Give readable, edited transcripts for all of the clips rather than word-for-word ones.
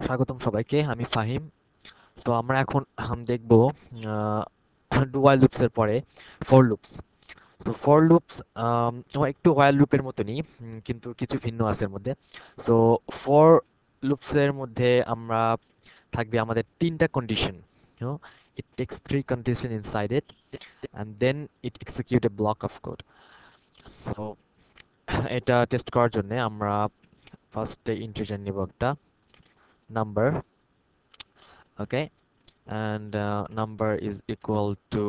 স্বাগতম সবাইকে। আমি ফাহিম। তো আমরা এখন দেখব ডু while লুপস এর পরে ফর লুপস। তো ফর লুপস একটু while লুপের মতনই, কিন্তু কিছু ভিন্ন আছে এর মধ্যে। সো ফর লুপস এর মধ্যে আমরা থাকবে আমাদের তিনটা condition. It takes three condition inside it and then it execute a block of code. So এটা টেস্ট করার জন্য আমরা ফার্স্টে ইন্টিজার নিব একটা number. Okay, and number is equal to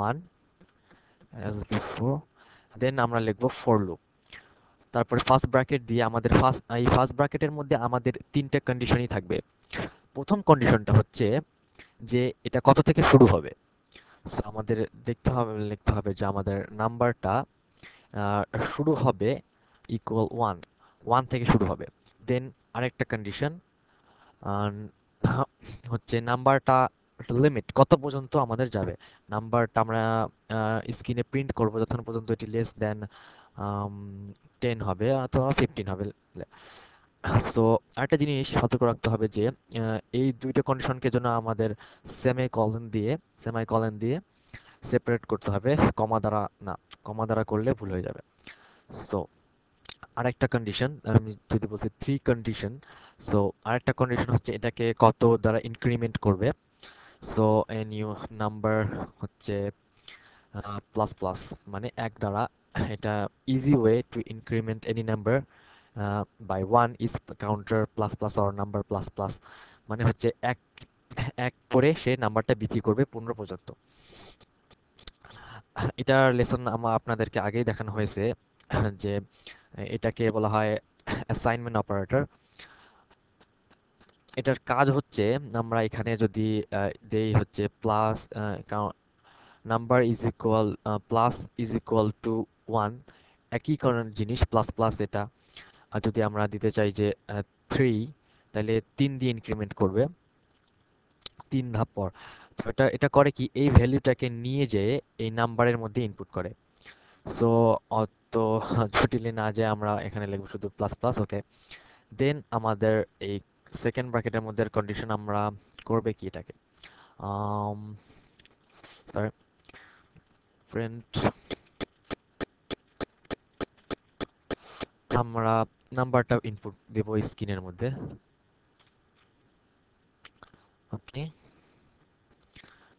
1 as before. Then আমরা লিখব for loop, তারপরে ফার্স্ট ব্র্যাকেট দিয়ে আমাদের ফার্স্ট ব্র্যাকেটের মধ্যে আমাদের তিনটে কন্ডিশনই থাকবে। প্রথম কন্ডিশনটা হচ্ছে যে এটা কত থেকে শুরু হবে। সো আমাদের লিখতে হবে যে আমাদের নাম্বারটা শুরু হবে ইকুয়াল 1, 1 থেকে শুরু হবে। দেন আরেকটা কন্ডিশন হচ্ছে নাম্বারটা লিমিট কত পর্যন্ত আমাদের যাবে। নাম্বারটা আমরা স্ক্রিনে প্রিন্ট করব যতক্ষণ পর্যন্ত এটি লেস দেন 10 হবে অথবা 15 হবে। সো আরেকটা জিনিস সতর্ক রাখতে হবে যে এই দুইটা কন্ডিশনকে জন্য আমাদের সেমাই কলন দিয়ে সেপারেট করতে হবে, কমা দ্বারা না। কমা দ্বারা করলে ভুল হয়ে যাবে। সো আরেকটা কন্ডিশন, আমি যদি বলছি থ্রি কন্ডিশন, সো আরেকটা কন্ডিশন হচ্ছে এটাকে কত দ্বারা ইনক্রিমেন্ট করবে। সো এ নিউ নাম্বার হচ্ছে প্লাস প্লাস, মানে এক দ্বারা। এটা easy way to increment any number by one is counter plus plus or number plus plus, মানে হচ্ছে এক এক করে সে নাম্বারটা বৃদ্ধি করবে 15 পর্যন্ত। এটার লেসন আপনাদেরকে আগেই দেখানো হয়েছে যে এটাকে বলা হয় অ্যাসাইনমেন্ট অপারেটর। এটার কাজ হচ্ছে আমরা এখানে যদি দেই হচ্ছে plus number is equal plus is equal to 1, একই কারণ জিনিস প্লাস প্লাস এটা। আর যদি আমরা দিতে চাই যে 3, তাহলে 3 দিয়ে ইনক্রিমেন্ট করবে 3 ধাপ পর। তো এটা এটা করে কি, এই ভ্যালুটাকে নিয়ে যেয়ে এই নাম্বারের মধ্যে ইনপুট করে। সো অত জটিলে না যে আমরা এখানে লিখবো শুধু প্লাস প্লাস। ওকে, দেন আমাদের এই সেকেন্ড ব্র্যাকেটের মধ্যে কন্ডিশন আমরা করবে কি এটাকে সরি প্রিন্ট, আমরা নাম্বারটা ইনপুট দেব স্ক্রিনের মধ্যে। ওকে,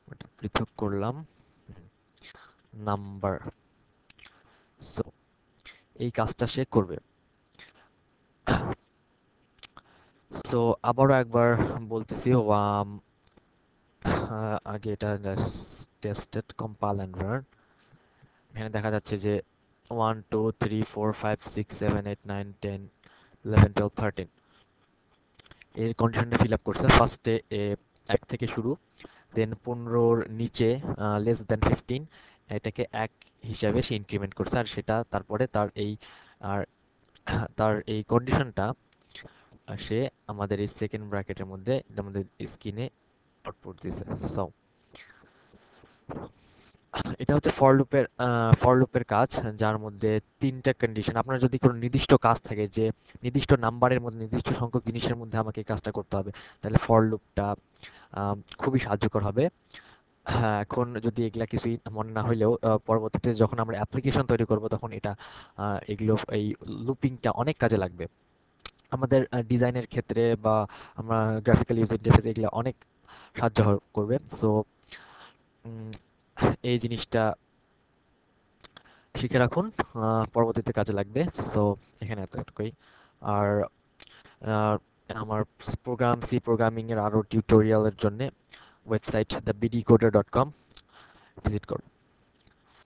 ওটা পৃথক করলাম নাম্বার। সো এই কাজটা সে করবে। সো আবারও একবার বলতেছি, আগে এটা টেস্টেড কম্পাইল এন্ড রান। এখানে দেখা যাচ্ছে যে 1 2 3 4 5 6 7 8 9 10 11 12 13 এর কন্ডিশনটা ফিল আপ করছে। ফার্স্টে 1 থেকে শুরু, দেন 15-র নিচে লেস দেন 15, এটাকে 1 হিসাবে সে ইনক্রিমেন্ট করছে। আর সেটা তারপরে আর তার এই কন্ডিশনটা সে আমাদের এই সেকেন্ড ব্র্যাকেটের মধ্যে আমাদের স্ক্রিনে আউটপুট দিছে। সো এটা হচ্ছে ফর লুপের কাজ, যার মধ্যে তিনটা কন্ডিশন। আপনার যদি কোনো নির্দিষ্ট কাজ থাকে যে নির্দিষ্ট নাম্বারের মধ্যে নির্দিষ্ট সংখ্যক জিনিসের মধ্যে আমাকে এই কাজটা করতে হবে, তাহলে ফর লুপটা খুবই সাহায্যকর হবে। হ্যাঁ, এখন যদি এগুলা কিছুই মনে না হইলেও পরবর্তীতে যখন আমরা অ্যাপ্লিকেশন তৈরি করব তখন এই লুপিংটা অনেক কাজে লাগবে আমাদের ডিজাইনের ক্ষেত্রে, বা আমরা গ্রাফিক্যাল ইউজার ইন্টারফেস এগুলো অনেক সাহায্য করবে। সো এই জিনিসটা শিখে রাখুন, পরবর্তীতে কাজে লাগবে। সো এখানে এতটুকুই। আর আহ, আমার সি প্রোগ্রামিং এর আরো টিউটোরিয়ালের জন্য ওয়েবসাইট thebdcoder.com ভিজিট করুন।